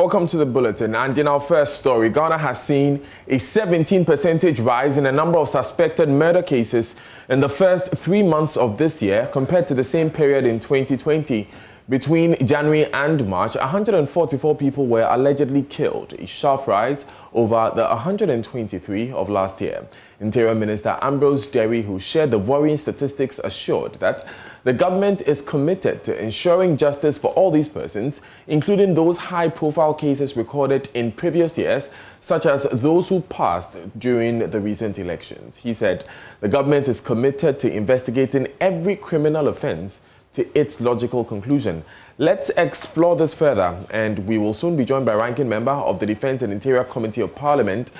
welcome to the bulletin. And in our first story, Ghana has seen a 17% rise in the number of suspected murder cases in the first 3 months of this year compared to the same period in 2020. Between January and March, 144 people were allegedly killed, a sharp rise over the 123 of last year. Interior Minister Ambrose Derry, who shared the worrying statistics, assured that the government is committed to ensuring justice for all these persons, including those high-profile cases recorded in previous years, such as those who passed during the recent elections. He said the government is committed to investigating every criminal offense to its logical conclusion. Let's explore this further, and we will soon be joined by Ranking Member of the Defence and Interior Committee of Parliament,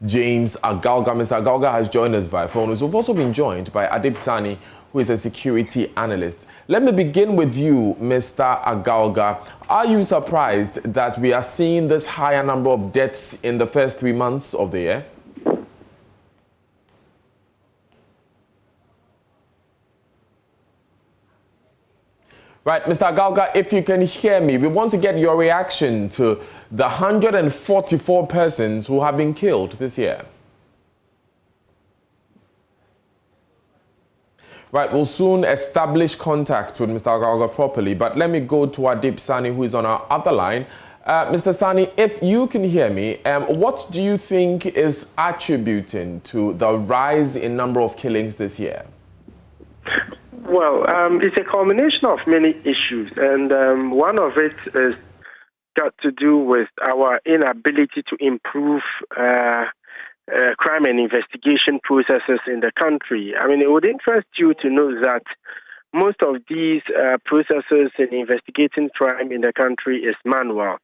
James Agalga. Mr. Agalga has joined us via phone. We've also been joined by Adib Sani, who is a security analyst. Let me begin with you, Mr. Agalga. Are you surprised that we are seeing this higher number of deaths in the first 3 months of the year? Right, Mr. Agalga, if you can hear me, we want to get your reaction to the 144 persons who have been killed this year. Right, we'll soon establish contact with Mr. Agalga properly, but let me go to Adib Sani, who is on our other line. Mr. Sani, if you can hear me, what do you think is attributing to the rise in number of killings this year? Well, it's a combination of many issues, and one of it is got to do with our inability to improve crime and investigation processes in the country. I mean, it would interest you to know that most of these processes in investigating crime in the country is manual.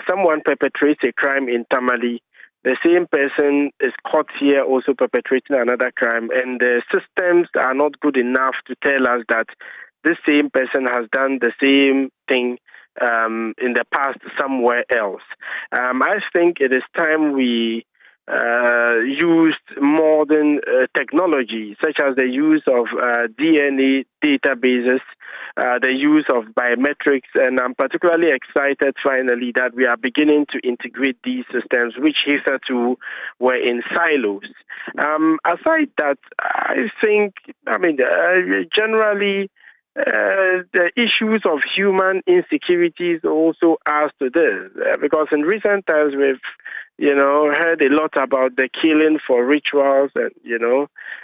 Someone perpetrates a crime in Tamale, the same person is caught here also perpetrating another crime, and the systems are not good enough to tell us that this same person has done the same thing in the past somewhere else. I think it is time we used modern technology, such as the use of DNA databases, the use of biometrics, and I'm particularly excited finally that we are beginning to integrate these systems, which hitherto were in silos. Aside that, I think, generally, the issues of human insecurities also adds to this, because in recent times we've heard a lot about the killing for rituals and,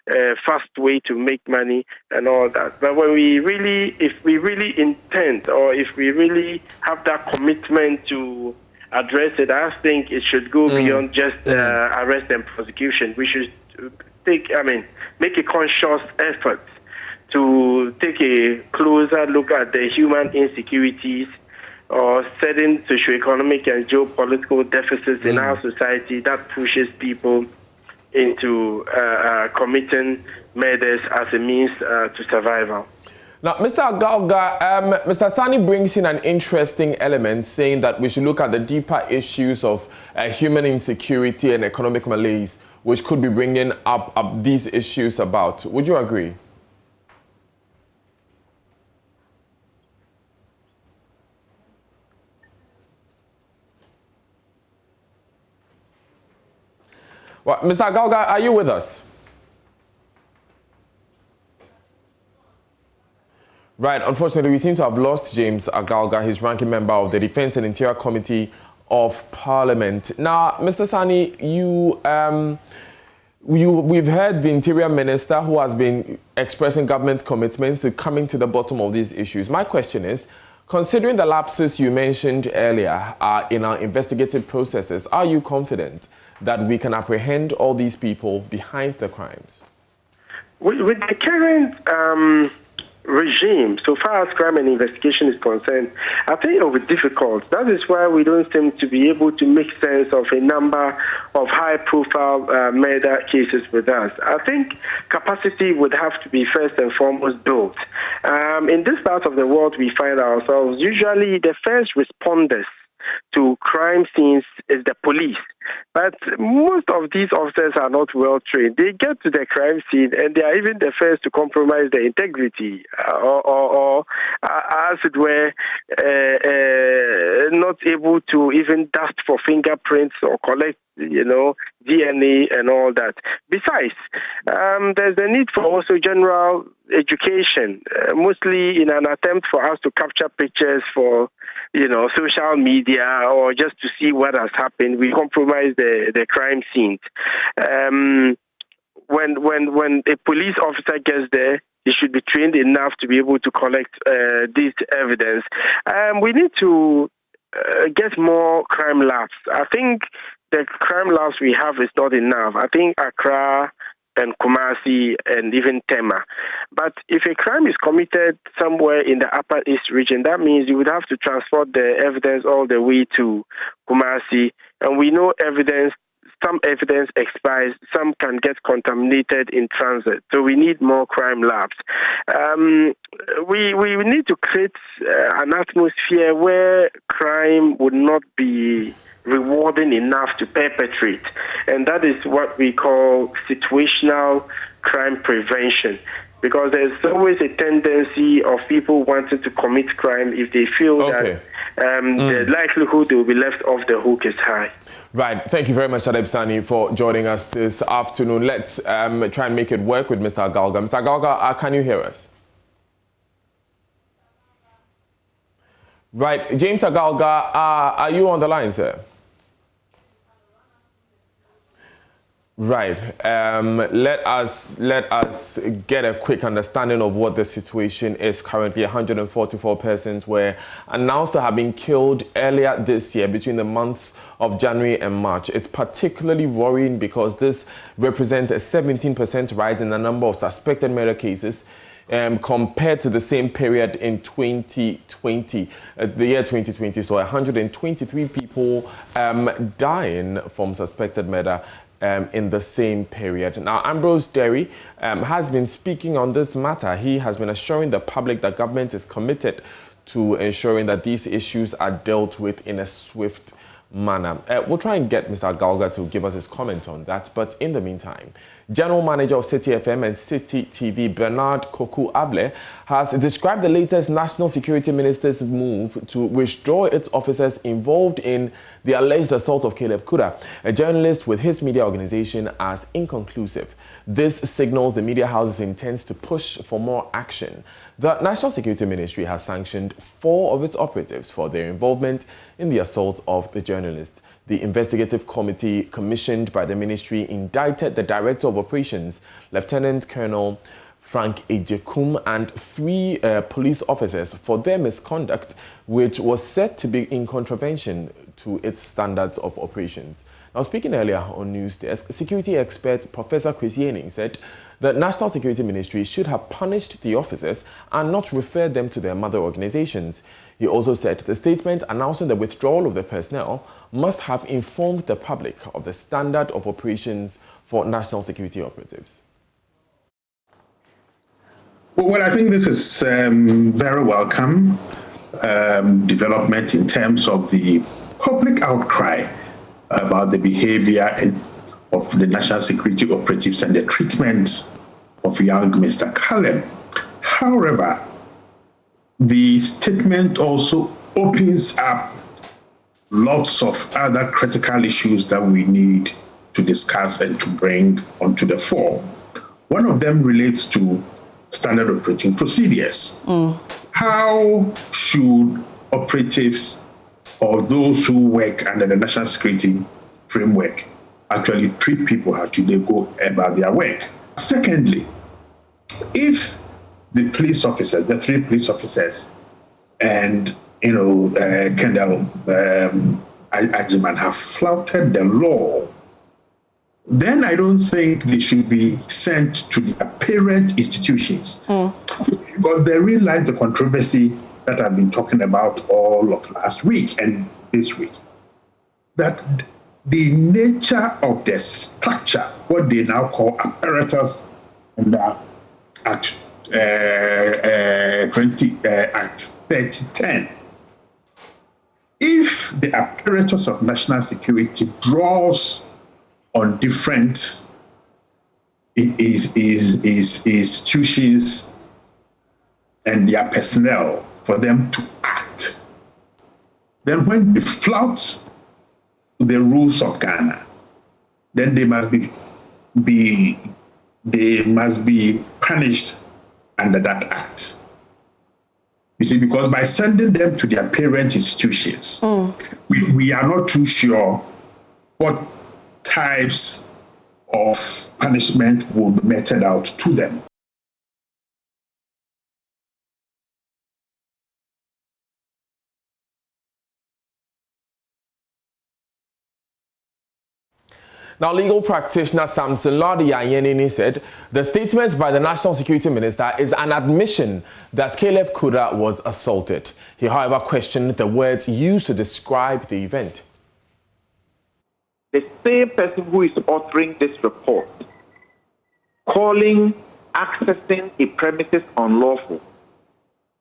a fast way to make money and all that. But when if we really intend, or if we really have that commitment to address it, I think it should go beyond just arrest and prosecution. We should make a conscious effort to take a closer look at the human insecurities or certain socioeconomic and geopolitical deficits in our society that pushes people into committing murders as a means to survival. Now, Mr. Agalga, Mr. Sani brings in an interesting element, saying that we should look at the deeper issues of human insecurity and economic malaise, which could be bringing up these issues about. Would you agree? Well, Mr. Agalga, are you with us? Right, unfortunately, we seem to have lost James Agalga, his ranking member of the Defence and Interior Committee of Parliament. Now, Mr. Sani, we've heard the Interior Minister, who has been expressing government commitments to coming to the bottom of these issues. My question is, considering the lapses you mentioned earlier in our investigative processes, are you confident that we can apprehend all these people behind the crimes? With the current regime, so far as crime and investigation is concerned, I think it will be difficult. That is why we don't seem to be able to make sense of a number of high-profile murder cases with us. I think capacity would have to be first and foremost built. In this part of the world we find ourselves, usually the first responders to crime scenes is the police. But most of these officers are not well trained. They get to the crime scene and they are even the first to compromise their integrity, or as it were, not able to even dust for fingerprints or collect, DNA and all that. Besides, there's the need for also general education, mostly in an attempt for us to capture pictures for, social media or just to see what has happened. We compromise the crime scenes. When a police officer gets there, he should be trained enough to be able to collect this evidence. We need to get more crime labs. I think the crime labs we have is not enough. I think Accra and Kumasi and even Tema. But if a crime is committed somewhere in the Upper East region, that means you would have to transport the evidence all the way to Kumasi. And we know some evidence expires, some can get contaminated in transit. So we need more crime labs. We need to create an atmosphere where crime would not be rewarding enough to perpetrate. And that is what we call situational crime prevention. Because there's always a tendency of people wanting to commit crime if they feel that the likelihood they will be left off the hook is high. Right. Thank you very much, Adeb Sani, for joining us this afternoon. Let's try and make it work with Mr. Agalga. Mr. Agalga, can you hear us? Right. James Agalga, are you on the line, sir? Right. Let us get a quick understanding of what the situation is currently. 144 persons were announced to have been killed earlier this year between the months of January and March. It's particularly worrying because this represents a 17% rise in the number of suspected murder cases compared to the same period in 2020. The year 2020 saw 123 people dying from suspected murder in the same period. Now, Ambrose Derry has been speaking on this matter. He has been assuring the public that government is committed to ensuring that these issues are dealt with in a swift manner. We'll try and get Mr. Agalga to give us his comment on that. But in the meantime, General Manager of City FM and City TV, Bernard Koku-Able, has described the latest National Security Minister's move to withdraw its officers involved in the alleged assault of Caleb Kuda, a journalist with his media organization, as inconclusive. This signals the media house's intends to push for more action. The National Security Ministry has sanctioned 4 of its operatives for their involvement in the assault of the journalist. The investigative committee commissioned by the ministry indicted the Director of Operations, Lieutenant Colonel Frank Ejekum, and 3 police officers for their misconduct, which was said to be in contravention to its standards of operations. Now, speaking earlier on News Desk, security expert Professor Chris Yening said the National Security Ministry should have punished the officers and not referred them to their mother organizations. He also said the statement announcing the withdrawal of the personnel must have informed the public of the standard of operations for national security operatives. Well, I think this is very welcome development in terms of the public outcry about the behavior of the national security operatives and the treatment of young Mr. Caleb. However, the statement also opens up lots of other critical issues that we need to discuss and to bring onto the fore. One of them relates to standard operating procedures. How should operatives or those who work under the national security framework actually treat people? How should they go about their work? Secondly, if the police officers, the 3 police officers, and Kendall Ajiman have flouted the law, then I don't think they should be sent to their parent institutions. Because they realize the controversy that I've been talking about all of last week and this week, that the nature of the structure, what they now call apparatus under Act 3010, if the apparatus of national security draws on different institutions and their personnel for them to act. Then when they flout the rules of Ghana, then they must be punished under that act. You see, because by sending them to their parent institutions, we are not too sure what types of punishment will be meted out to them. Now, legal practitioner Samson Ladi Ayenini said the statement by the National Security Minister is an admission that Caleb Kuda was assaulted. He, however, questioned the words used to describe the event. The same person who is authoring this report, calling accessing a premises unlawful,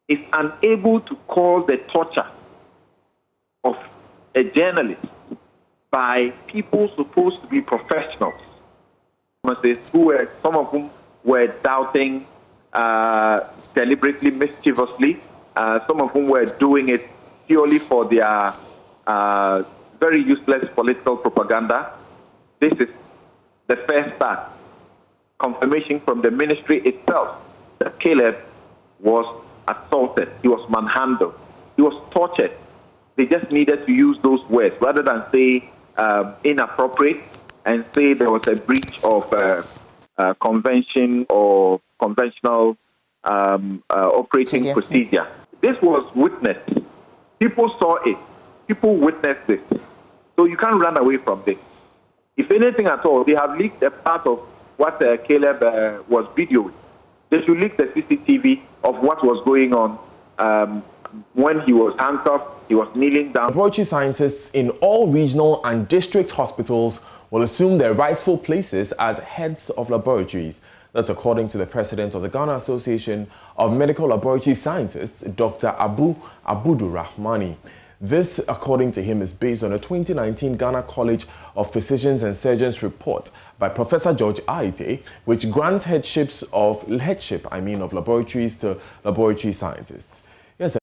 is unable to call the torture of a journalist by people supposed to be professionals, some of whom were doubting deliberately, mischievously, some of whom were doing it purely for their very useless political propaganda. This is the first start. Confirmation from the ministry itself that Caleb was assaulted, he was manhandled, he was tortured. They just needed to use those words rather than say inappropriate and say there was a breach of convention or conventional operating procedure. This was witnessed. People saw it. People witnessed it. So you can't run away from this. If anything at all, they have leaked a part of what Caleb was videoing. They should leak the CCTV of what was going on when he was handcuffed. He was kneeling down. Laboratory scientists in all regional and district hospitals will assume their rightful places as heads of laboratories. That's according to the president of the Ghana Association of Medical Laboratory Scientists, Dr. Abu Abdurrahmani. This, according to him, is based on a 2019 Ghana College of Physicians and Surgeons report by Professor George Aite, which grants headship of laboratories to laboratory scientists. Here's the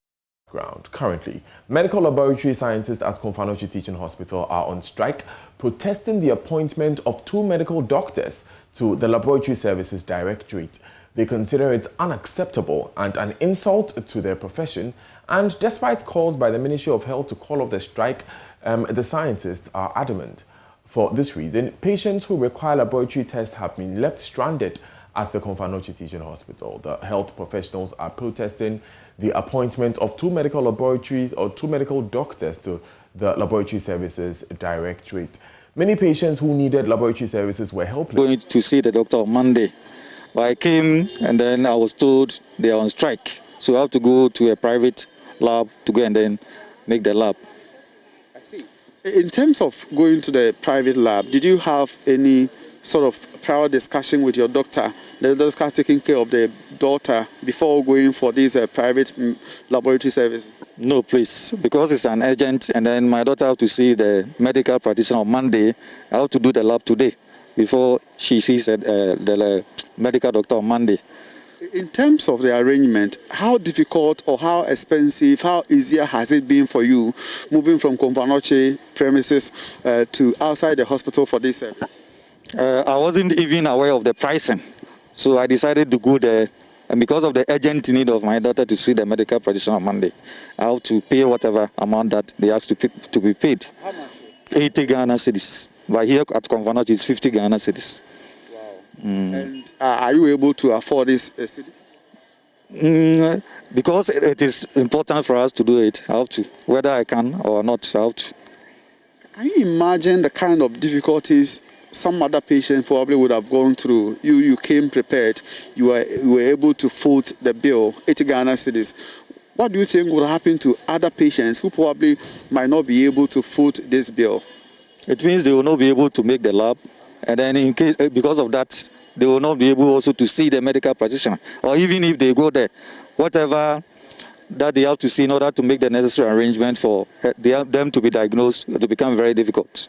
background. Currently, medical laboratory scientists at Komfanochi Teaching Hospital are on strike, protesting the appointment of 2 medical doctors to the Laboratory Services Directorate. They consider it unacceptable and an insult to their profession, and despite calls by the Ministry of Health to call off the strike, the scientists are adamant. For this reason, patients who require laboratory tests have been left stranded at the Komfanochi Teaching Hospital. The health professionals are protesting the appointment of 2 medical doctors to the Laboratory Services Directorate. Many patients who needed laboratory services were helpless. Going to see the doctor on Monday. I came and then I was told they are on strike. So I have to go to a private lab to go and then make the lab. I see. In terms of going to the private lab, did you have any sort of prior discussion with your doctor, the doctor taking care of the daughter before going for these private laboratory services? No, please, because it's an urgent, and then my daughter have to see the medical practitioner on Monday. I have to do the lab today before she sees the medical doctor on Monday. In terms of the arrangement, how difficult or how expensive, how easier has it been for you moving from Komfanochi premises to outside the hospital for this service? I wasn't even aware of the pricing, so I decided to go there. And because of the urgent need of my daughter to see the medical practitioner on Monday, I have to pay whatever amount that they asked to be paid. How much? 80 Ghana cedis. But here at Komfanochi, it's 50 Ghana cedis. Wow. And are you able to afford this cedi? Because it is important for us to do it, I have to. Whether I can or not, I have to. Can you imagine the kind of difficulties some other patients probably would have gone through? You came prepared. You were able to foot the bill, 80 Ghana cedis. What do you think would happen to other patients who probably might not be able to foot this bill? It means they will not be able to make the lab, and then in case because of that, they will not be able also to see the medical practitioner. Or even if they go there, whatever that they have to see in order to make the necessary arrangement for them to be diagnosed to become very difficult.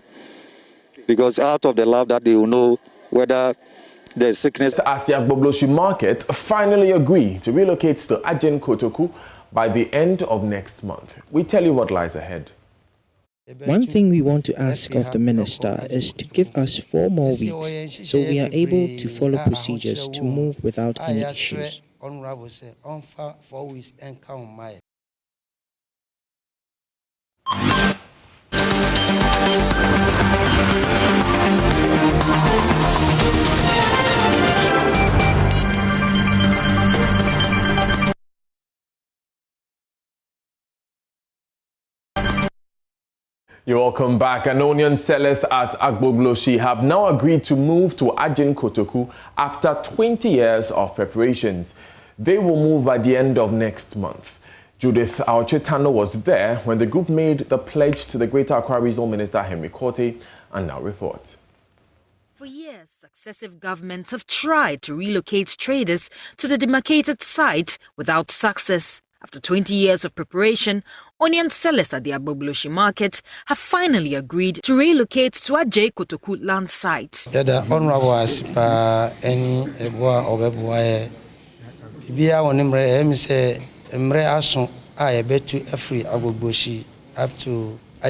Because out of the lab that they will know whether there's sickness. As the Agbogloshi market finally agree to relocate to Ajin Kotoku by the end of next month. We tell you what lies ahead. One thing we want to ask of the minister is to give us 4 more weeks so we are able to follow procedures to move without any issues. You're welcome back. And onion sellers at Agbogloshi have now agreed to move to Ajin Kotoku after 20 years of preparations. They will move by the end of next month. Judith Aochetano was there when the group made the pledge to the Greater Accra Regional Minister Henry Korte, and now reports. For years, successive governments have tried to relocate traders to the demarcated site without success. After 20 years of preparation, onion sellers at the Agbogloshi market have finally agreed to relocate to Ajay Kotoku land site.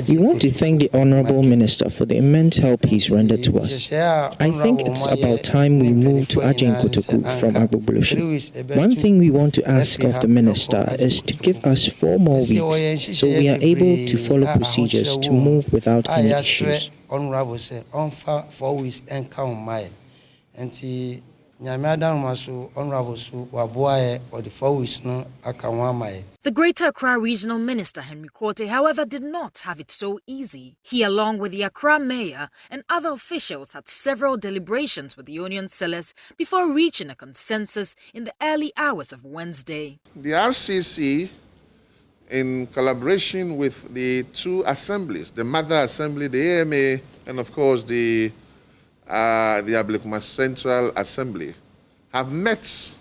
We want to thank the Honourable Minister for the immense help he's rendered to us. I think it's about time we move to Ajin Kotoku from Agbogloshi. One thing we want to ask of the Minister is to give us 4 more weeks so we are able to follow procedures to move without any issues. The Greater Accra Regional Minister Henry Korte, however, did not have it so easy. He, along with the Accra Mayor and other officials, had several deliberations with the onion sellers before reaching a consensus in the early hours of Wednesday. The RCC, in collaboration with the 2 assemblies, the Mother Assembly, the AMA, and of course the Ablekuma Central Assembly, have met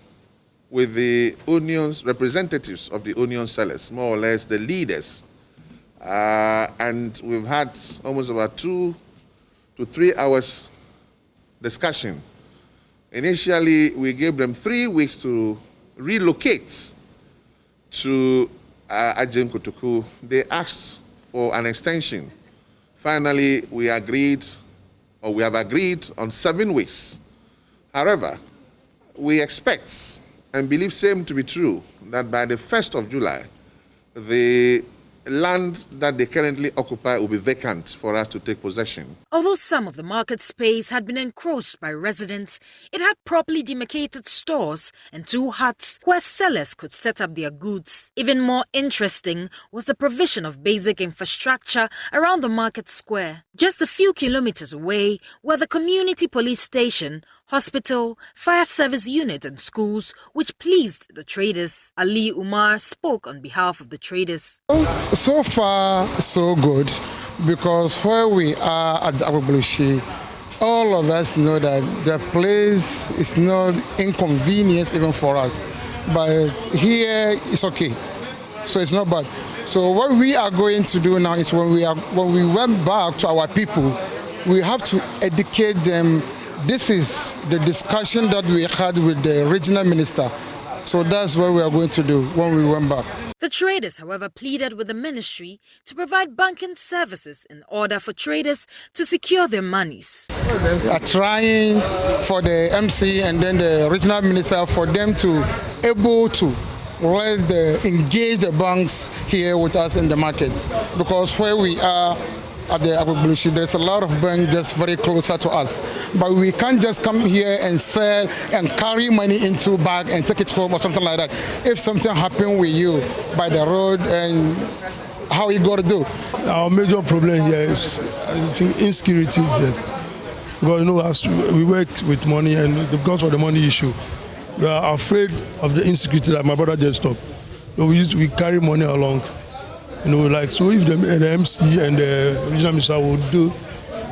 with the onions, representatives of the onion sellers, more or less the leaders. And we've had almost about 2 to 3 hours discussion. Initially, we gave them 3 weeks to relocate to Ajin Kotoku. They asked for an extension. Finally, we have agreed on 7 weeks. However, we expect and believe same to be true that by the 1st of July, the land that they currently occupy will be vacant for us to take possession. Although some of the market space had been encroached by residents, it had properly demarcated stores and 2 huts where sellers could set up their goods. Even more interesting was the provision of basic infrastructure around the market square. Just a few kilometers away were the community police station, hospital, fire service unit and schools, which pleased the traders. Ali Umar spoke on behalf of the traders. So far, so good, because where we are at Agbogloshi, all of us know that the place is not inconvenience even for us. But here, it's okay. So it's not bad. So what we are going to do now is when we went back to our people, we have to educate them. This is the discussion that we had with the regional minister. So that's what we are going to do when we went back. The traders, however, pleaded with the ministry to provide banking services in order for traders to secure their monies. We are trying for the MC and then the regional minister for them to able to engage the banks here with us in the markets, because where we are at the Agbogloshi, there's a lot of banks just very closer to us. But we can't just come here and sell and carry money into bag and take it home or something like that. If something happened with you by the road, and how you got to do? Our major problem here is insecurity. Because you know, as we work with money and because of the money issue, we are afraid of the insecurity that my brother just talked. You know, we carry money along. You know, like, so if the MC and the regional minister would do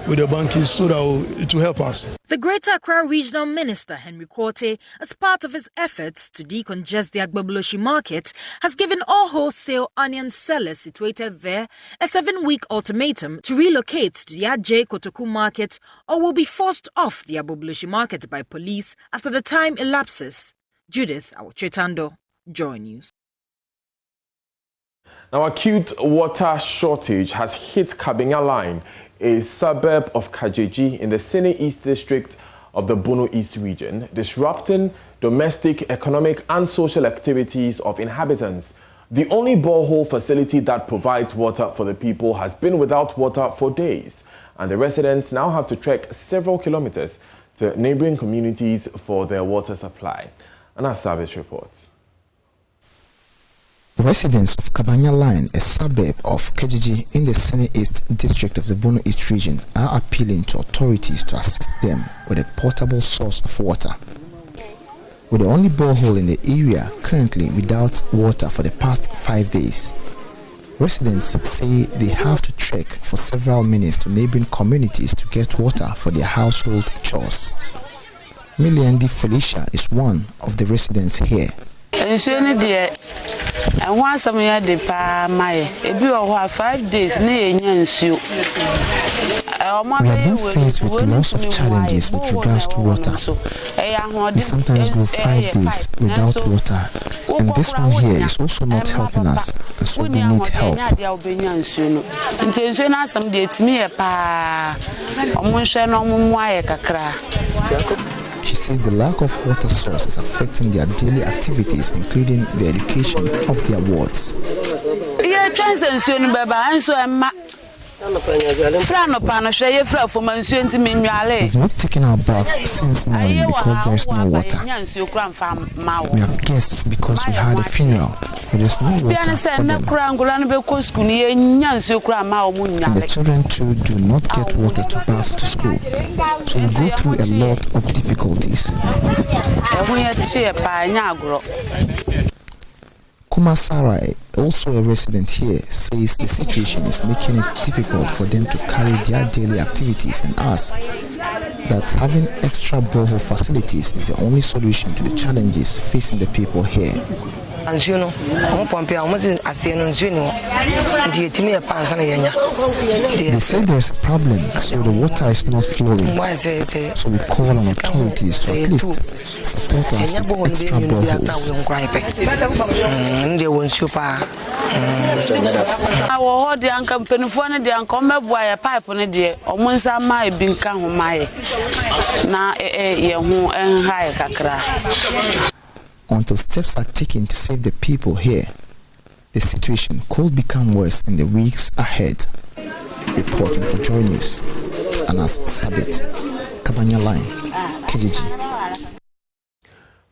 with the banks so that it will help us. The Greater Accra Regional Minister, Henry Quartey, as part of his efforts to decongest the Agbaboloshi market, has given all wholesale onion sellers situated there a 7-week ultimatum to relocate to the Ajay Kotoku market or will be forced off the Agbaboloshi market by police after the time elapses. Judith Awotretando, Joy News. Now, acute water shortage has hit Kabenya Line, a suburb of Kajiji in the Sene East district of the Bono East region, disrupting domestic, economic and social activities of inhabitants. The only borehole facility that provides water for the people has been without water for days, and the residents now have to trek several kilometers to neighboring communities for their water supply. And our service reports. Residents of Kabenya Line, a suburb of Kajiji in the Sene East district of the Bono East region, are appealing to authorities to assist them with a portable source of water. With the only borehole in the area currently without water for the past 5 days, residents say they have to trek for several minutes to neighboring communities to get water for their household chores. Miliandi Felicia is one of the residents here. And once I'm here, the pa my if you are 5 days, we are being faced with lots of challenges with regards to water. We sometimes go 5 days without water, and this one here is also not helping us, and so we need help. She says the lack of water source is affecting their daily activities, including the education of their wards. We've not taken our bath since morning because there is no water. We have guests because we had a funeral, but there is no water for them. And the children too do not get water to bath to school, so we go through a lot of difficulties. Kumasarai, also a resident here, says the situation is making it difficult for them to carry their daily activities and asks that having extra borehole facilities is the only solution to the challenges facing the people here. They say there is a problem, so the water is not flowing. So we call on authorities to at least support us with extra boreholes. Until steps are taken to save the people here, the situation could become worse in the weeks ahead. Reporting for Joy News, Anas Sabit, Kabenya Line, Kajiji.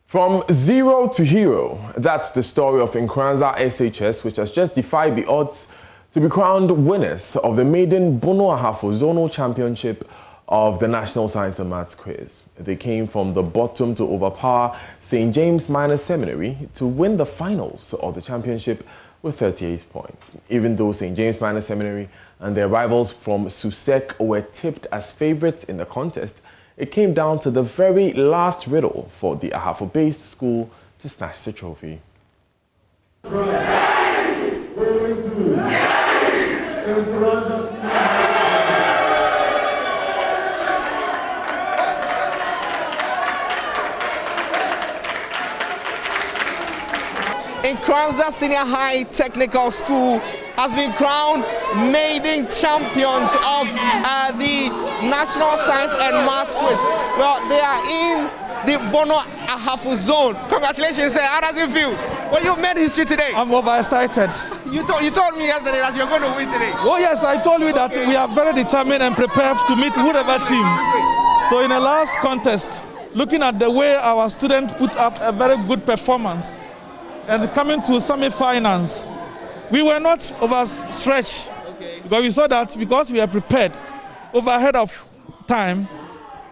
From zero to hero, that's the story of Nkranza SHS, which has just defied the odds to be crowned winners of the maiden Bono Ahafo Zonal Championship of the National Science and Maths Quiz. They came from the bottom to overpower St. James Minor Seminary to win the finals of the championship with 38 points. Even though St. James Minor Seminary and their rivals from Susek were tipped as favorites in the contest, it came down to the very last riddle for the Ahafo-based school to snatch the trophy. Nkranza Senior High Technical School has been crowned maiden champions of the National Science and Maths Quiz. Well, they are in the Bono Ahafo zone. Congratulations, sir. How does it feel? Well, you made history today. I'm overexcited. You told me yesterday that you're going to win today. Oh yes, I told you that we are very determined and prepared to meet whatever team. So in the last contest, looking at the way our students put up a very good performance, and coming to semi-finals, we were not overstretched because we saw that because we are prepared over ahead of time,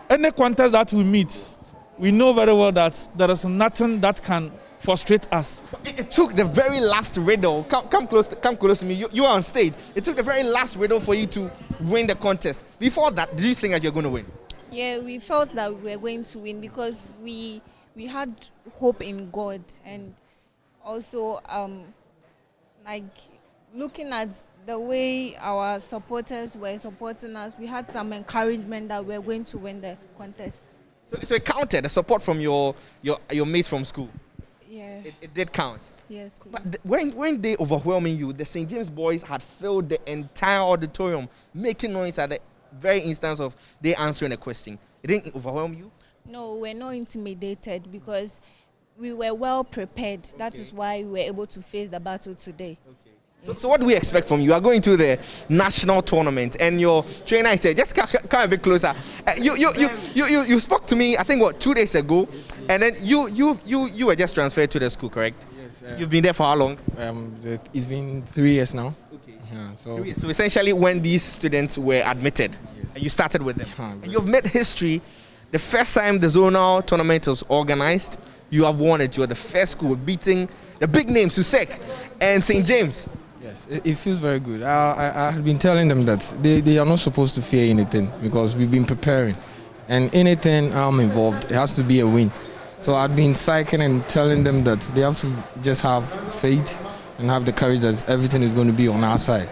any contest that we meet, we know very well that there is nothing that can frustrate us. It took the very last riddle. Come close to me. You are on stage. It took the very last riddle for you to win the contest. Before that, did you think that you're going to win? Yeah, we felt that we were going to win because we had hope in God, and also like looking at the way our supporters were supporting us, we had some encouragement that we were going to win the contest. So it counted, the support from your mates from school? Yeah. It did count? Yes. Please. But when they overwhelming you, the St. James boys had filled the entire auditorium, making noise at the very instance of they answering a question. It didn't overwhelm you? No, we're not intimidated because we were well prepared. That is why we were able to face the battle today. Okay. So what do we expect from you? You are going to the national tournament, and your trainer said, just come a bit closer. You spoke to me, I think 2 days ago, and then you were just transferred to the school, correct? Yes. You've been there for how long? It's been 3 years now. Okay. Yeah, so essentially, when these students were admitted, and you started with them, and you've made history. The first time the zonal tournament was organized, you have won it. You are the first school beating the big names, Susek and St. James. Yes, it feels very good. I have been telling them that they are not supposed to fear anything because we've been preparing. And anything I'm involved, it has to be a win. So I've been psyching and telling them that they have to just have faith and have the courage that everything is going to be on our side.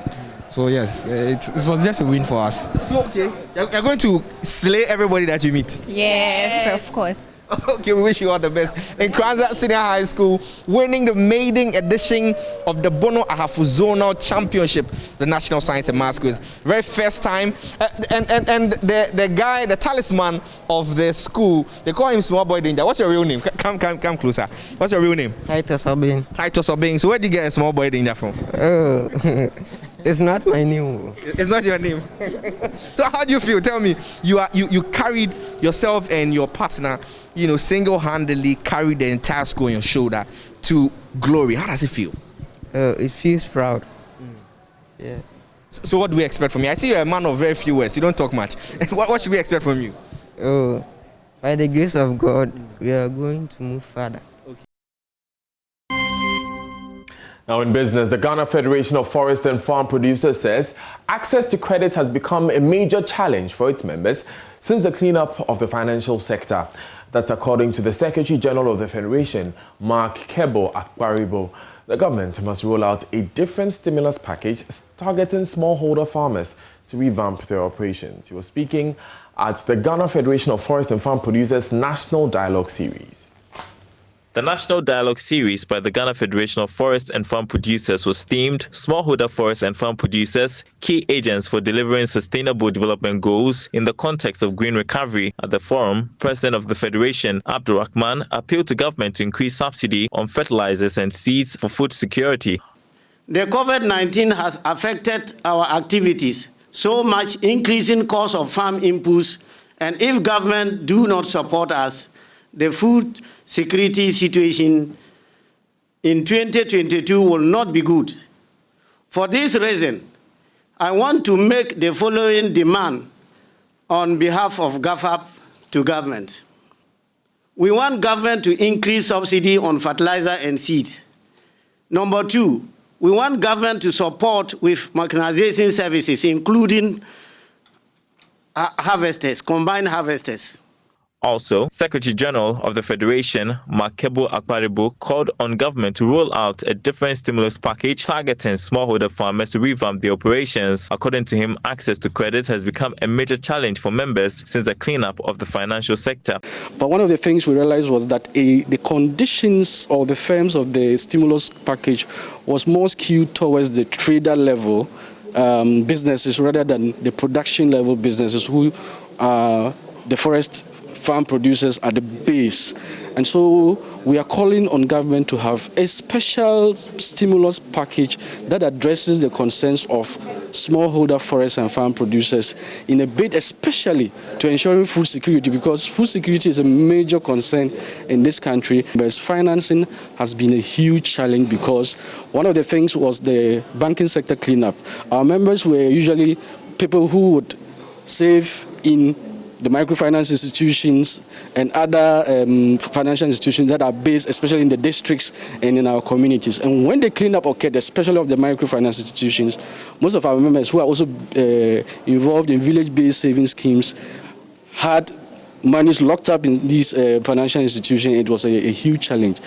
So yes, it was just a win for us. So okay, you're going to slay everybody that you meet? Yes, of course. Okay, we wish you all the best. In Kranza Senior High School, winning the maiden edition of the Bono Ahafu Zonal Championship, the National Science and Maths Quiz. Very first time. And the guy, the talisman of the school, they call him Small Boy Danger. What's your real name? Come closer. What's your real name? Titus Obing. Titus Obing. So where did you get a Small Boy Danger from? Oh, it's not my name. It's not your name. So how do you feel? Tell me. You carried yourself and your partner, single-handedly carried the entire school on your shoulder to glory. How does it feel? It feels proud. Yeah. So what do we expect from you? I see you're a man of very few words. You don't talk much. What should we expect from you? Oh, by the grace of God, we are going to move further. Now in business, the Ghana Federation of Forest and Farm Producers says access to credit has become a major challenge for its members since the cleanup of the financial sector. That's according to the Secretary General of the Federation, Mark Kebo Akparibo. The government must roll out a different stimulus package targeting smallholder farmers to revamp their operations. He was speaking at the Ghana Federation of Forest and Farm Producers National Dialogue Series. The National Dialogue Series by the Ghana Federation of Forest and Farm Producers was themed Smallholder Forest and Farm Producers, Key Agents for Delivering Sustainable Development Goals in the context of green recovery. At the forum, President of the Federation, Abdurrahman, appealed to government to increase subsidy on fertilizers and seeds for food security. The COVID-19 has affected our activities, so much increasing cost of farm inputs, and if government do not support us, the food security situation in 2022 will not be good. For this reason, I want to make the following demand on behalf of GAFAP to government. We want government to increase subsidy on fertilizer and seed. Number two, we want government to support with mechanization services, including harvesters, combined harvesters. Also, Secretary General of the Federation, Makebo Akparibo, called on government to roll out a different stimulus package targeting smallholder farmers to revamp their operations. According to him, access to credit has become a major challenge for members since the cleanup of the financial sector. But one of the things we realized was that the conditions or the terms of the stimulus package was more skewed towards the trader level businesses rather than the production level businesses who are the forest farm producers at the base. And so we are calling on government to have a special stimulus package that addresses the concerns of smallholder forest and farm producers in a bid especially to ensuring food security, because food security is a major concern in this country. But financing has been a huge challenge because one of the things was the banking sector cleanup. Our members were usually people who would save in the microfinance institutions and other financial institutions that are based, especially in the districts and in our communities. And when the cleanup occurred, especially of the microfinance institutions, most of our members who are also involved in village-based saving schemes had monies locked up in these financial institutions. It was a huge challenge.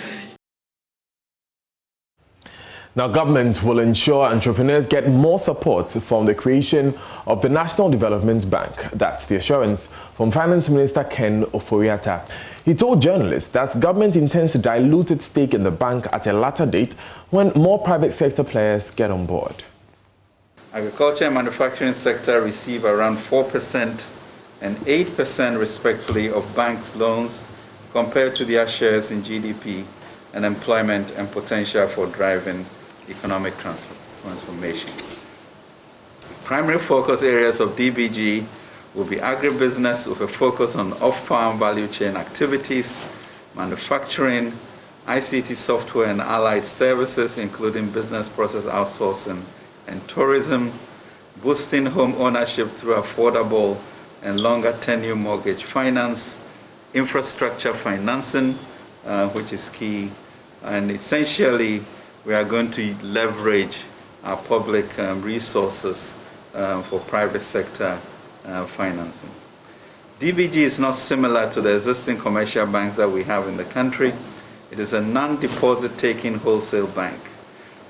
Now, government will ensure entrepreneurs get more support from the creation of the National Development Bank. That's the assurance from Finance Minister Ken Ofori-Atta. He told journalists that government intends to dilute its stake in the bank at a later date when more private sector players get on board. Agriculture and manufacturing sector receive around 4% and 8% respectively of banks' loans compared to their shares in GDP and employment and potential for driving economic transformation. Primary focus areas of DBG will be agribusiness with a focus on off-farm value chain activities, manufacturing, ICT software and allied services, including business process outsourcing and tourism, boosting home ownership through affordable and longer tenure mortgage finance, infrastructure financing, which is key, and essentially we are going to leverage our public resources for private sector financing. DBG is not similar to the existing commercial banks that we have in the country. It is a non-deposit taking wholesale bank.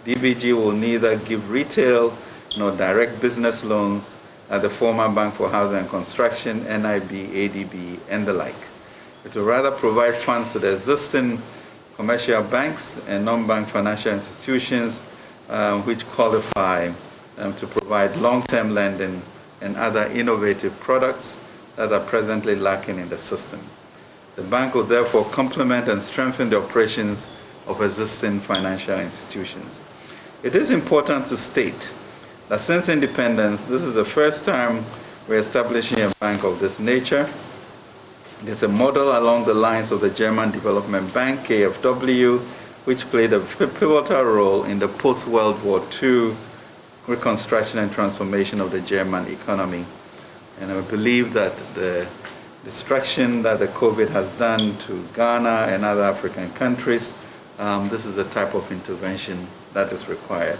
DBG will neither give retail nor direct business loans at the former Bank for Housing and Construction, NIB, ADB, and the like. It will rather provide funds to the existing commercial banks and non-bank financial institutions which qualify to provide long-term lending and other innovative products that are presently lacking in the system. The bank will therefore complement and strengthen the operations of existing financial institutions. It is important to state that since independence, this is the first time we're establishing a bank of this nature. It is a model along the lines of the German Development Bank, KfW, which played a pivotal role in the post-World War II reconstruction and transformation of the German economy. And I believe that the destruction that the COVID has done to Ghana and other African countries, this is the type of intervention that is required.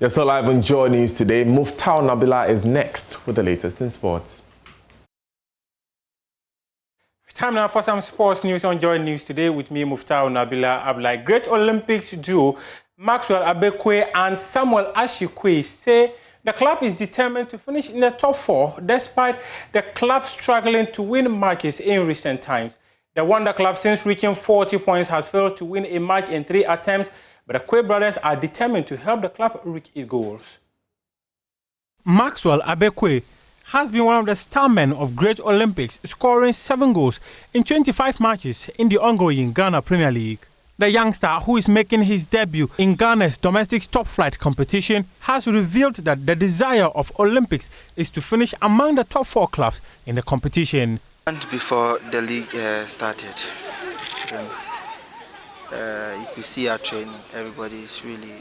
You're so live on Joy News today. Muftau Nabila is next with the latest in sports. Time now for some sports news on Joy News today with me, Muftau Nabila Ablai. Great Olympics duo Maxwell Abekwe and Samuel Ashikwe say the club is determined to finish in the top 4 despite the club struggling to win matches in recent times. The Wonder Club, since reaching 40 points, has failed to win a match in 3 attempts, but the Kwe brothers are determined to help the club reach its goals. Maxwell Abekwe has been one of the star men of Great Olympics, scoring 7 goals in 25 matches in the ongoing Ghana Premier League. The youngster, who is making his debut in Ghana's domestic top flight competition, has revealed that the desire of Olympics is to finish among the top 4 clubs in the competition. And before the league started, you could see our training. Everybody is really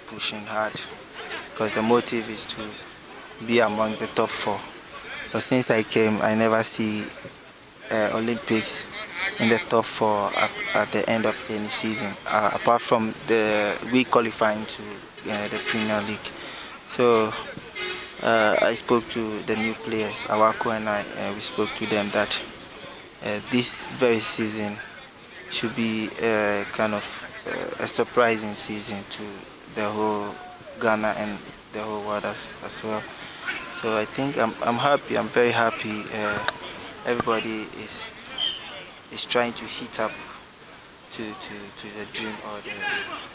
pushing hard because the motive is to be among the top 4. But since I came, I never see Olympics in the top 4 at the end of any season, apart from the week qualifying to the Premier League. So I spoke to the new players, Awako and I, we spoke to them that this very season should be kind of a surprising season to the whole Ghana and the whole world as well. So I think I'm happy. I'm very happy. Everybody is trying to hit up to the dream or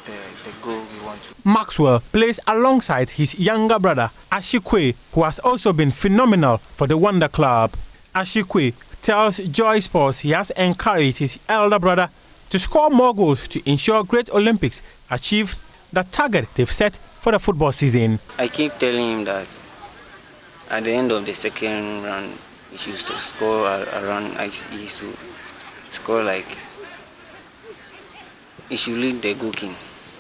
the goal we want to. Maxwell plays alongside his younger brother Ashikwe, who has also been phenomenal for the Wonder Club. Ashikwe tells Joy Sports he has encouraged his elder brother to score more goals to ensure Great Olympics achieve the target they've set for the football season. I keep telling him that at the end of the second round, he should score around, he should score like, he should lead the goal king,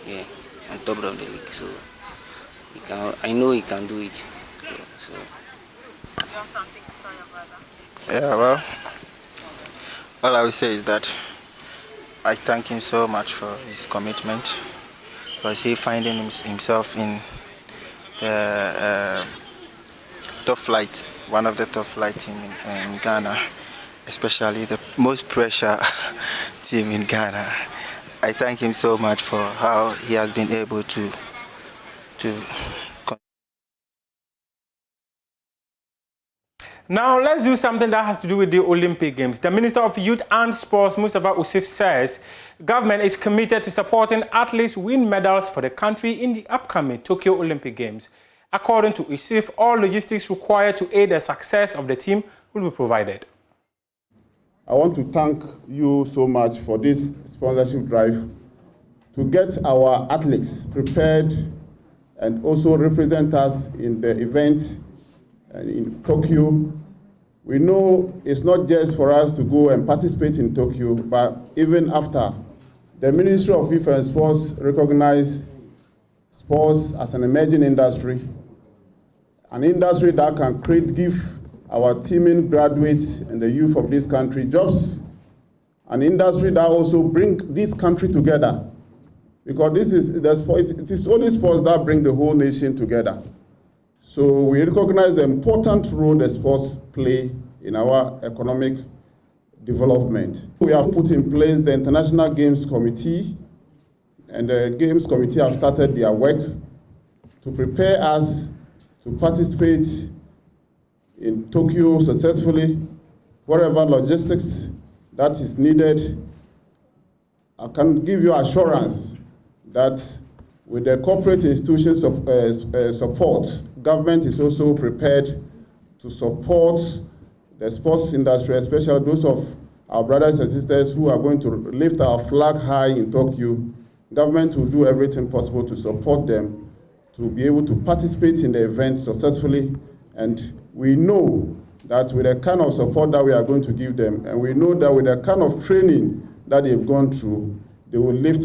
yeah, on top of the league. So he can, I know he can do it. So. You have something inside? Yeah, well, all I will say is that I thank him so much for his commitment, because he finding himself in the top flight, one of the top flight team in Ghana, especially the most pressure team in Ghana. I thank him so much for how he has been able to Now let's do something that has to do with the Olympic Games. The Minister of Youth and Sports, Mustafa Usif, says government is committed to supporting athletes win medals for the country in the upcoming Tokyo Olympic Games. According to Usif, all logistics required to aid the success of the team will be provided. I want to thank you so much for this sponsorship drive to get our athletes prepared and also represent us in the event in Tokyo. We know it's not just for us to go and participate in Tokyo, but even after, the Ministry of Youth and Sports recognized sports as an emerging industry, an industry that can give our teaming graduates and the youth of this country jobs, an industry that also bring this country together, because this is the sport, it is only sports that bring the whole nation together. So we recognize the important role the sports play in our economic development. We have put in place the International Games Committee, and the Games Committee have started their work to prepare us to participate in Tokyo successfully. Whatever logistics that is needed, I can give you assurance that with the corporate institutions support, government is also prepared to support the sports industry, especially those of our brothers and sisters who are going to lift our flag high in Tokyo. Government will do everything possible to support them to be able to participate in the event successfully. And we know that with the kind of support that we are going to give them, and we know that with the kind of training that they've gone through, they will lift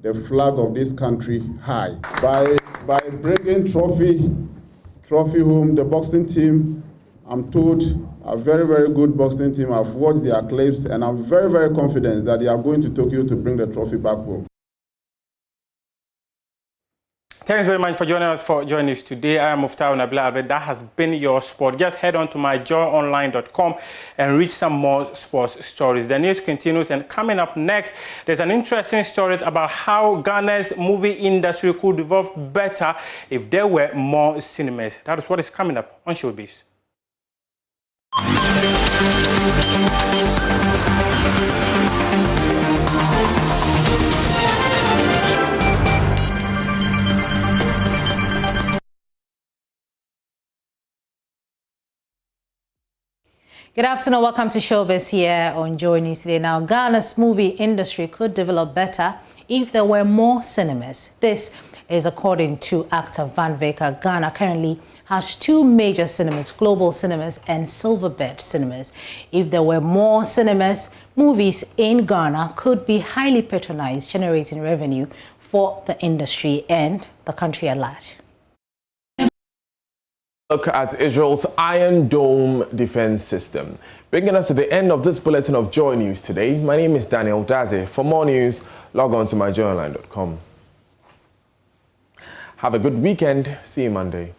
the flag of this country high. By bringing trophy home, the boxing team, I'm told, a very, very good boxing team. I've watched their clips, and I'm very, very confident that they are going to Tokyo to bring the trophy back home. Thanks very much for joining us today. I am Muftau Nabila. That has been your sport. Just head on to myjoyonline.com and read some more sports stories. The news continues, and coming up next, there's an interesting story about how Ghana's movie industry could develop better if there were more cinemas. That is what is coming up on Showbiz. Good afternoon, welcome to Showbiz here on Joy News Today. Now, Ghana's movie industry could develop better if there were more cinemas. This is according to actor Van Veka. Ghana currently has 2 major cinemas, Global Cinemas and Silverbird Cinemas. If there were more cinemas, movies in Ghana could be highly patronized, generating revenue for the industry and the country at large. Look at Israel's Iron Dome defense system. Bringing us to the end of this bulletin of Joy News today, my name is Daniel Daze. For more news, log on to myjoyonline.com. Have a good weekend. See you Monday.